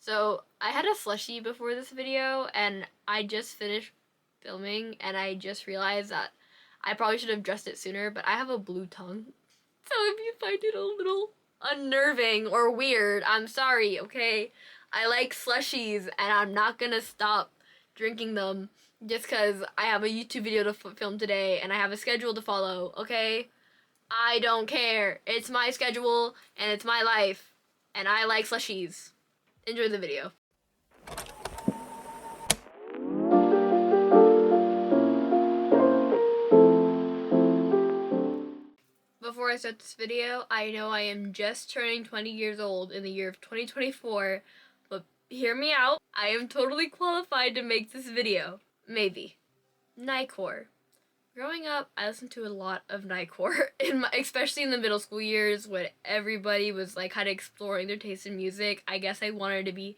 So I had a slushie before this video and I just finished filming and I just realized that I probably should have dressed it sooner, but I have a blue tongue. So if you find it a little unnerving or weird, I'm sorry, okay? I like slushies and I'm not gonna stop drinking them just because I have a YouTube video to film today and I have a schedule to follow, okay? I don't care. It's my schedule and it's my life and I like slushies. Enjoy the video. Before I start this video, I know I am just turning 20 years old in the year of 2024, but hear me out. I am totally qualified to make this video. Maybe. Nightcore. Growing up, I listened to a lot of Nightcore, especially in the middle school years when everybody was like kind of exploring their taste in music. I guess I wanted to be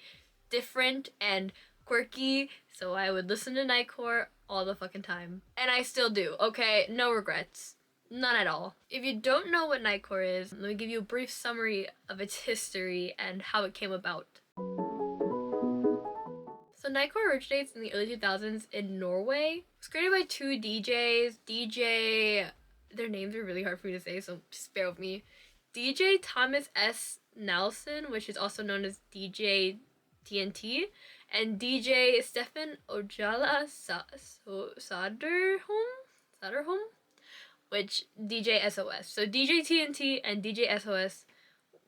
different and quirky, so I would listen to Nightcore all the fucking time. And I still do, okay? No regrets. None at all. If you don't know what Nightcore is, let me give you a brief summary of its history and how it came about. So Nightcore originates in the early 2000s in Norway. It was created by two DJs. Their names are really hard for me to say, so just bear with me. DJ Thomas S. Nelson, which is also known as DJ TNT, and DJ Stefan Ojala Saderholm, which DJ SOS. So DJ TNT and DJ SOS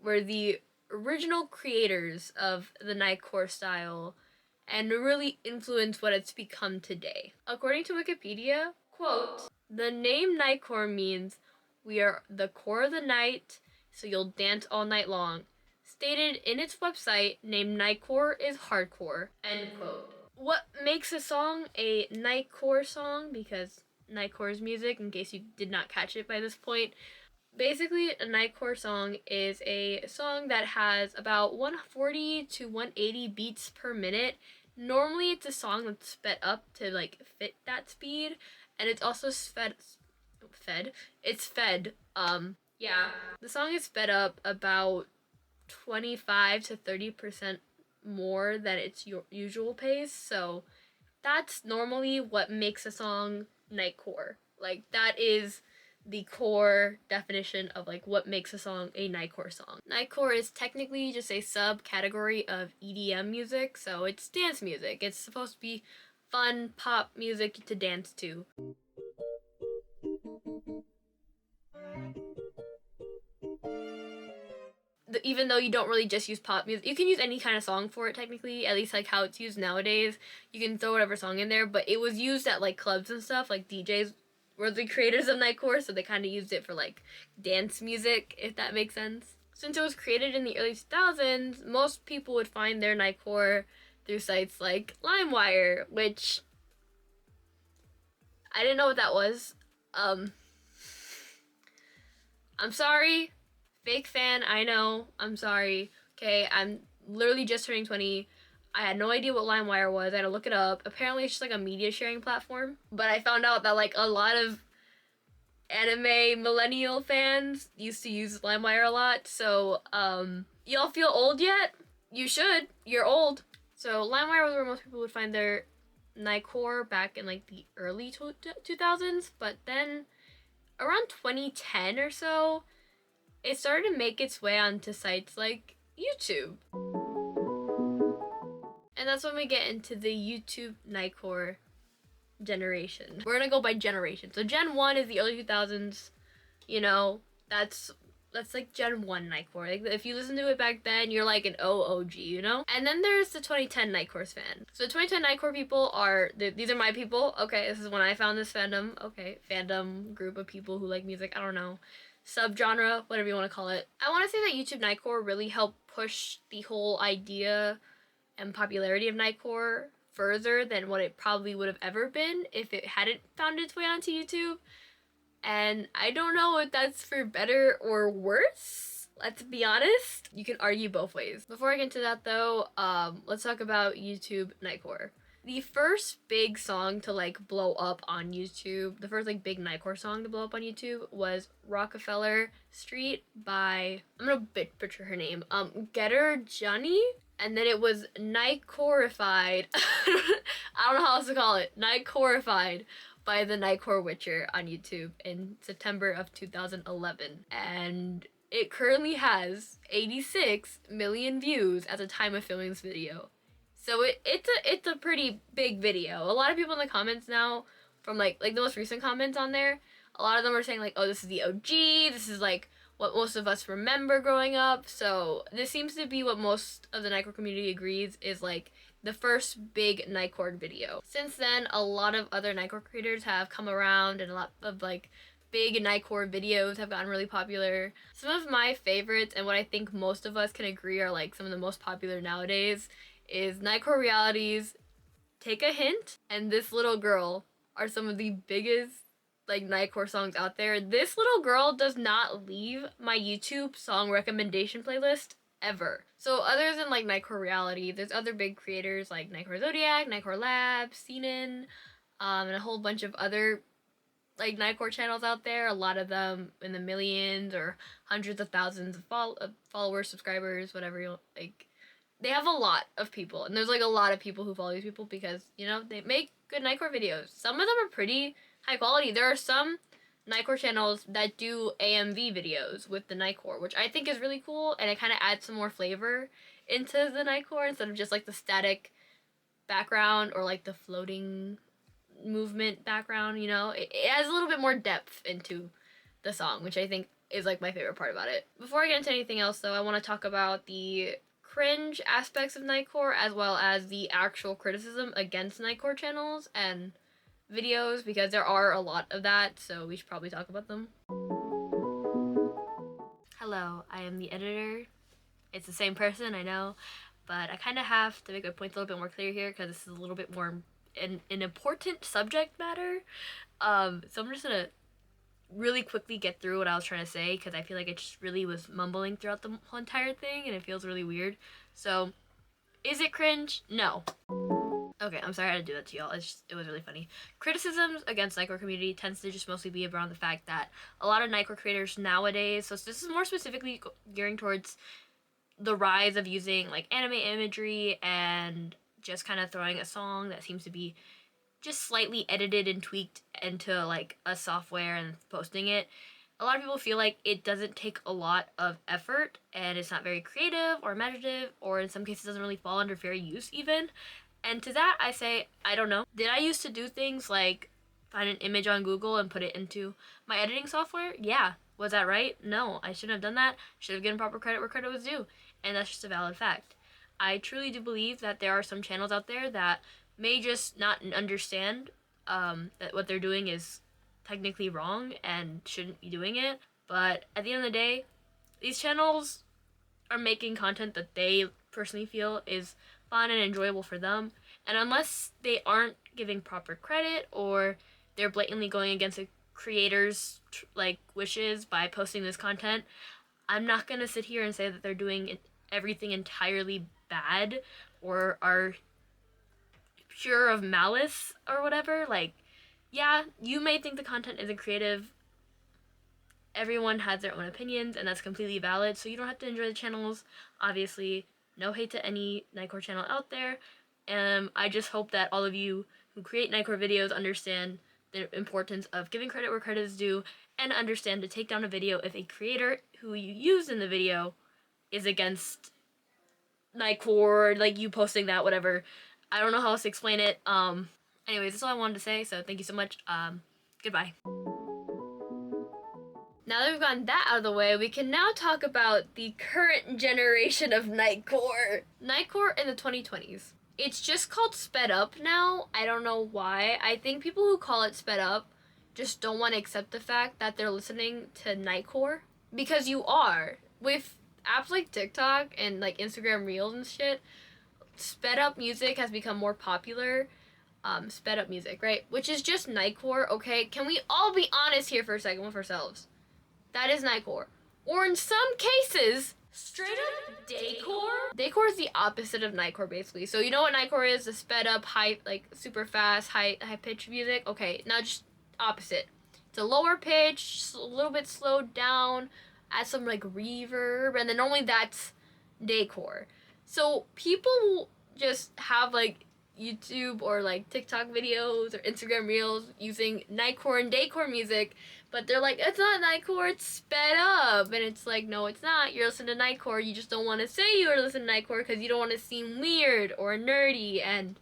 were the original creators of the Nightcore style and really influenced what it's become today. According to Wikipedia, quote, "The name Nightcore means we are the core of the night, so you'll dance all night long. Stated in its website, named Nightcore is hardcore," end quote. What makes a song a Nightcore song, because Nightcore's music, in case you did not catch it by this point, basically a Nightcore song is a song that has about 140 to 180 beats per minute. Normally it's a song that's sped up to like fit that speed, and it's also the song is sped up about 25 to 30% more than its usual pace, so that's normally what makes a song Nightcore. Like, that is the core definition of like what makes a song a Nightcore song. Nightcore is technically just a subcategory of EDM music, so it's dance music. It's supposed to be fun pop music to dance to. Even though you don't really just use pop music, you can use any kind of song for it technically, at least like how it's used nowadays. You can throw whatever song in there, but it was used at like clubs and stuff. Like DJs were the creators of Nightcore, so they kind of used it for like dance music, if that makes sense. Since it was created in the early 2000s, most people would find their Nightcore through sites like LimeWire, which I didn't know what that was. I'm sorry. Fake fan, I know. I'm sorry. Okay, I'm literally just turning 20. I had no idea what LimeWire was. I had to look it up. Apparently it's just like a media sharing platform. But I found out that like a lot of anime millennial fans used to use LimeWire a lot. So, y'all feel old yet? You should. You're old. So LimeWire was where most people would find their Nightcore back in like the early 2000s. But then around 2010 or so, it started to make its way onto sites like YouTube. And that's when we get into the YouTube Nightcore generation. We're gonna go by generation. So Gen 1 is the early 2000s. You know, that's like Gen 1 Nightcore. Like, if you listen to it back then, you're like an OOG, you know? And then there's the 2010 Nightcore fan. So the 2010 Nightcore people are, these are my people. Okay, this is when I found this fandom. Okay, fandom, group of people who like music, I don't know. Subgenre, whatever you want to call it. I want to say that YouTube Nightcore really helped push the whole idea and popularity of Nightcore further than what it probably would have ever been if it hadn't found its way onto YouTube. And I don't know if that's for better or worse. Let's be honest. You can argue both ways. Before I get into that though, let's talk about YouTube Nightcore. The first big song to like blow up on YouTube, the first like big Nightcore song to blow up on YouTube was Rockefeller Street by, I'm gonna butcher her name, Getter Johnny. and then it was Nightcoreified. I don't know how else to call it. Nightcoreified by the Nightcore Witcher on YouTube in September of 2011. And it currently has 86 million views at the time of filming this video. So it's a pretty big video. A lot of people in the comments now, from like the most recent comments on there, a lot of them are saying like, oh, this is the OG, this is like what most of us remember growing up. So this seems to be what most of the Nightcore community agrees is like the first big Nightcore video. Since then, a lot of other Nightcore creators have come around, and a lot of like big Nightcore videos have gotten really popular. Some of my favorites, and what I think most of us can agree are like some of the most popular nowadays, is Nightcore Realities, Take a Hint, and This Little Girl are some of the biggest like Nightcore songs out there. This Little Girl does not leave my YouTube song recommendation playlist ever. So other than like Nightcore Reality, there's other big creators like Nightcore Zodiac, Nightcore Labs, Cenen, and a whole bunch of other like Nightcore channels out there. A lot of them in the millions or hundreds of thousands of followers, subscribers, whatever you like. They have a lot of people, and there's like a lot of people who follow these people because, you know, they make good Nightcore videos. Some of them are pretty high quality. There are some Nightcore channels that do AMV videos with the Nightcore, which I think is really cool, and it kind of adds some more flavor into the Nightcore instead of just like the static background or like the floating movement background, you know? It adds a little bit more depth into the song, which I think is like my favorite part about it. Before I get into anything else though, I want to talk about the cringe aspects of Nightcore as well as the actual criticism against Nightcore channels and videos, because there are a lot of that, so we should probably talk about them. Hello, I am the editor. It's the same person, I know, but I kind of have to make my points a little bit more clear here because this is a little bit more an important subject matter. So I'm just gonna really quickly get through what I was trying to say because I feel like I just really was mumbling throughout the whole entire thing and it feels really weird. So, is it cringe? No. Okay, I'm sorry I had to do that to y'all. It was really funny. Criticisms against Nightcore community tends to just mostly be around the fact that a lot of Nightcore creators nowadays, so this is more specifically gearing towards the rise of using like anime imagery and just kind of throwing a song that seems to be just slightly edited and tweaked into like a software and posting it. A lot of people feel like it doesn't take a lot of effort and it's not very creative or imaginative, or in some cases doesn't really fall under fair use even. And to that I say, I don't know. Did I used to do things like find an image on Google and put it into my editing software? Yeah. Was that right? No, I shouldn't have done that. Should have given proper credit where credit was due. And that's just a valid fact. I truly do believe that there are some channels out there that may just not understand that what they're doing is technically wrong and shouldn't be doing it. But at the end of the day, these channels are making content that they personally feel is fun and enjoyable for them. And unless they aren't giving proper credit or they're blatantly going against a creator's like wishes by posting this content, I'm not gonna sit here and say that they're doing everything entirely bad or are pure of malice or whatever. Like, yeah, you may think the content isn't creative. Everyone has their own opinions, and that's completely valid, so you don't have to enjoy the channels. Obviously, no hate to any Nightcore channel out there. I just hope that all of you who create Nightcore videos understand the importance of giving credit where credit is due, and understand to take down a video if a creator who you use in the video is against Nightcore, like you posting that, whatever. I don't know how else to explain it. Anyways, that's all I wanted to say, so thank you so much. Goodbye. Now that we've gotten that out of the way, we can now talk about the current generation of Nightcore. Nightcore in the 2020s. It's just called sped up now. I don't know why. I think people who call it sped up just don't want to accept the fact that they're listening to Nightcore. Because you are. With apps like TikTok and like Instagram Reels and shit, sped up music has become more popular. Sped up music, right? Which is just Nightcore, okay? Can we all be honest here for a second with ourselves? That is Nightcore. Or in some cases, straight up Daycore. Daycore is the opposite of Nightcore, basically. So you know what Nightcore is? The sped up, high, like super fast, high pitch music. Okay, now just opposite. It's a lower pitch, a little bit slowed down, add some like reverb, and then normally that's Daycore. So people just have like YouTube or like TikTok videos or Instagram reels using Nightcore and Daycore music, but they're like, it's not Nightcore, it's sped up. And it's like, no, it's not. You're listening to Nightcore. You just don't want to say you were listening to Nightcore because you don't want to seem weird or nerdy. And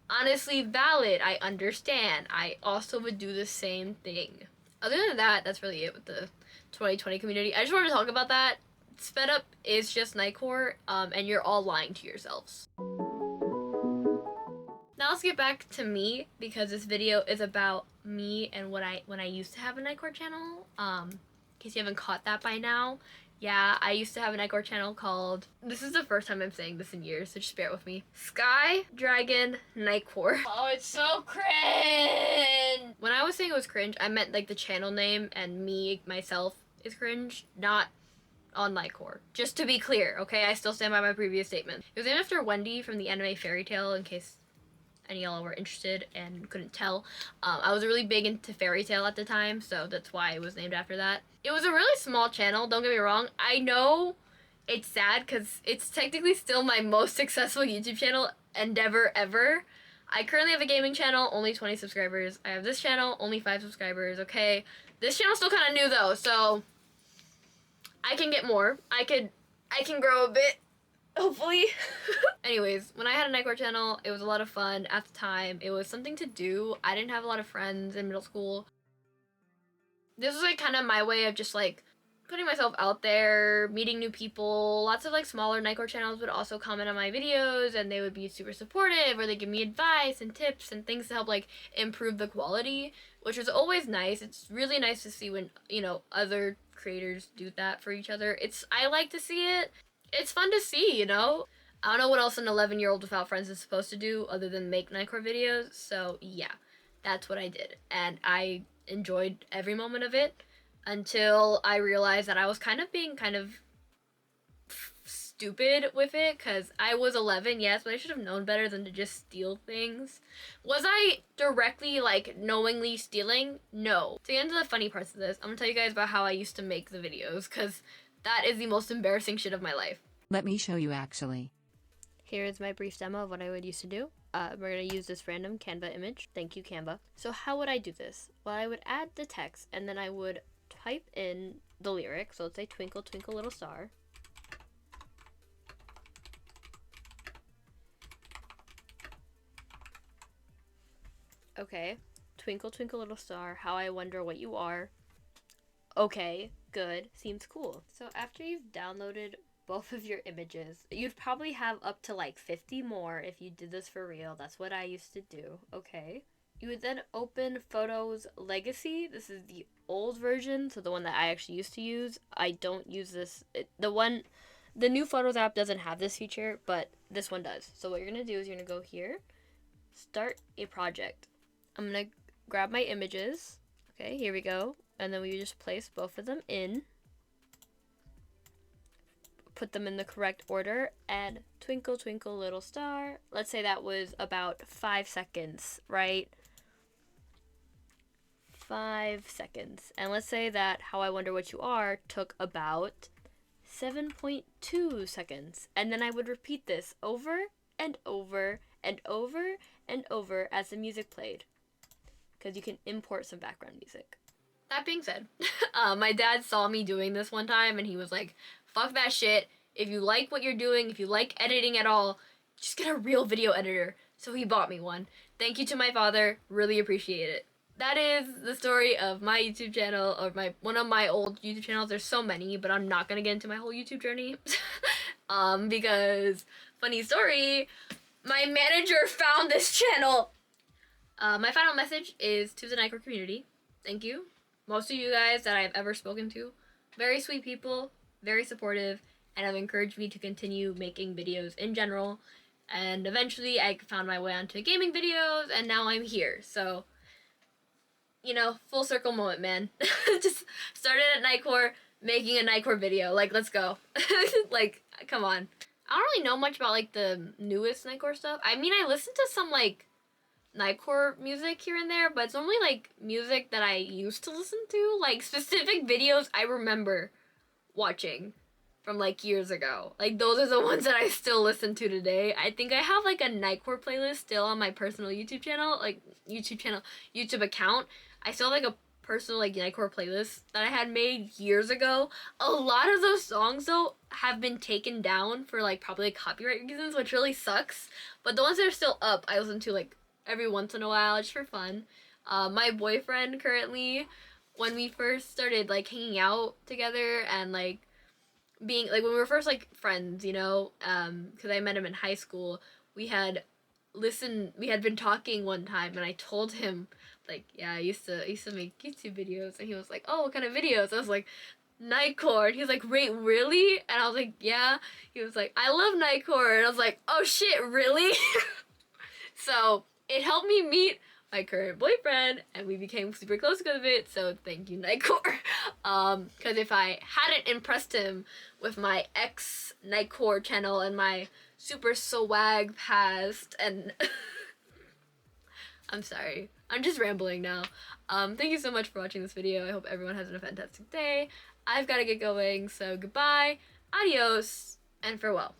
honestly, valid. I understand. I also would do the same thing. Other than that, that's really it with the 2020 community. I just wanted to talk about that. Sped up is just Nightcore, and you're all lying to yourselves. Now let's get back to me, because this video is about me and when I used to have a Nightcore channel. In case you haven't caught that by now. Yeah, I used to have a Nightcore channel called, this is the first time I'm saying this in years, so just bear with me, Sky Dragon Nightcore. Oh, it's so cringe! When I was saying it was cringe, I meant like the channel name, and me, myself, is cringe, not on Nightcore. Just to be clear, okay? I still stand by my previous statement. It was named after Wendy from the anime Fairy Tail, in case any of y'all were interested and couldn't tell. I was really big into Fairy Tail at the time, so that's why it was named after that. It was a really small channel, don't get me wrong. I know it's sad because it's technically still my most successful YouTube channel endeavor ever. I currently have a gaming channel, only 20 subscribers. I have this channel, only 5 subscribers, okay? This channel's still kind of new though, so I can get more. I can grow a bit, hopefully. Anyways, when I had a Nightcore channel, it was a lot of fun at the time. It was something to do. I didn't have a lot of friends in middle school. This was like kind of my way of just like putting myself out there, meeting new people. Lots of like smaller Nightcore channels would also comment on my videos, and they would be super supportive, or they give me advice and tips and things to help like improve the quality, which was always nice. It's really nice to see when, you know, other creators do that for each other. I like to see it. It's fun to see, you know? I don't know what else an 11-year-old without friends is supposed to do other than make Nightcore videos, so yeah, that's what I did. And I enjoyed every moment of it until I realized that I was being kind of stupid with it, because I was 11, yes, but I should have known better than to just steal things. Was I directly, like, knowingly stealing? No. To get into the funny parts of this, I'm gonna tell you guys about how I used to make the videos, because that is the most embarrassing shit of my life. Let me show you actually. Here is my brief demo of what I would used to do. We're going to use this random Canva image. Thank you, Canva. So how would I do this? Well, I would add the text, and then I would type in the lyric. So let's say Twinkle, Twinkle, Little Star. Okay. Twinkle, twinkle, little star, how I wonder what you are. Okay, good. Seems cool. So after you've downloaded both of your images, you'd probably have up to like 50 more if you did this for real. That's what I used to do. Okay. You would then open Photos Legacy. This is the old version, so the one that I actually used to use. I don't use this. The new Photos app doesn't have this feature, but this one does. So what you're going to do is you're going to go here, start a project. I'm going to grab my images. Okay, here we go. And then we just place both of them in. Put them in the correct order, and Twinkle, Twinkle, Little Star. Let's say that was about 5 seconds, right? 5 seconds. And let's say that How I Wonder What You Are took about 7.2 seconds. And then I would repeat this over and over and over and over as the music played, because you can import some background music. That being said, my dad saw me doing this one time, and he was like, fuck that shit. If you like what you're doing, if you like editing at all, just get a real video editor. So he bought me one. Thank you to my father. Really appreciate it. That is the story of my YouTube channel, or one of my old YouTube channels. There's so many, but I'm not gonna get into my whole YouTube journey. Because, funny story, my manager found this channel. My final message is to the Nightcore community. Thank you. Most of you guys that I've ever spoken to, very sweet people, very supportive, and have encouraged me to continue making videos in general. And eventually I found my way onto gaming videos, and now I'm here. So, you know, full circle moment, man. Just started at Nightcore, making a Nightcore video. Like, let's go. Like, come on. I don't really know much about, like, the newest Nightcore stuff. I mean, I listen to some, like, Nightcore music here and there, but it's normally, like, music that I used to listen to. Like, specific videos I remember watching. from like years ago. Like those are the ones that I still listen to today. I think I have like a Nightcore playlist still on my personal YouTube channel, YouTube account. I still have like a personal like Nightcore playlist that I had made years ago. A lot of those songs though have been taken down for like probably like, copyright reasons, which really sucks. But the ones that are still up, I listen to like every once in a while just for fun. My boyfriend currently, when we first started like hanging out together and like being like when we were first like friends, you know, because I met him in high school, we had been talking one time and I told him like, yeah, I used to make YouTube videos, and he was like, oh, what kind of videos? I was like, Nightcore. And he was like, wait, really? And I was like, yeah. He was like, I love Nightcore. And I was like, oh shit, really? So it helped me meet my current boyfriend, and we became super close because of it. So thank you, Nightcore. Because if I hadn't impressed him with my ex Nightcore channel and my super swag past, and I'm sorry, I'm just rambling now. Thank you so much for watching this video. I hope everyone has a fantastic day. I've got to get going, so goodbye, adios, and farewell.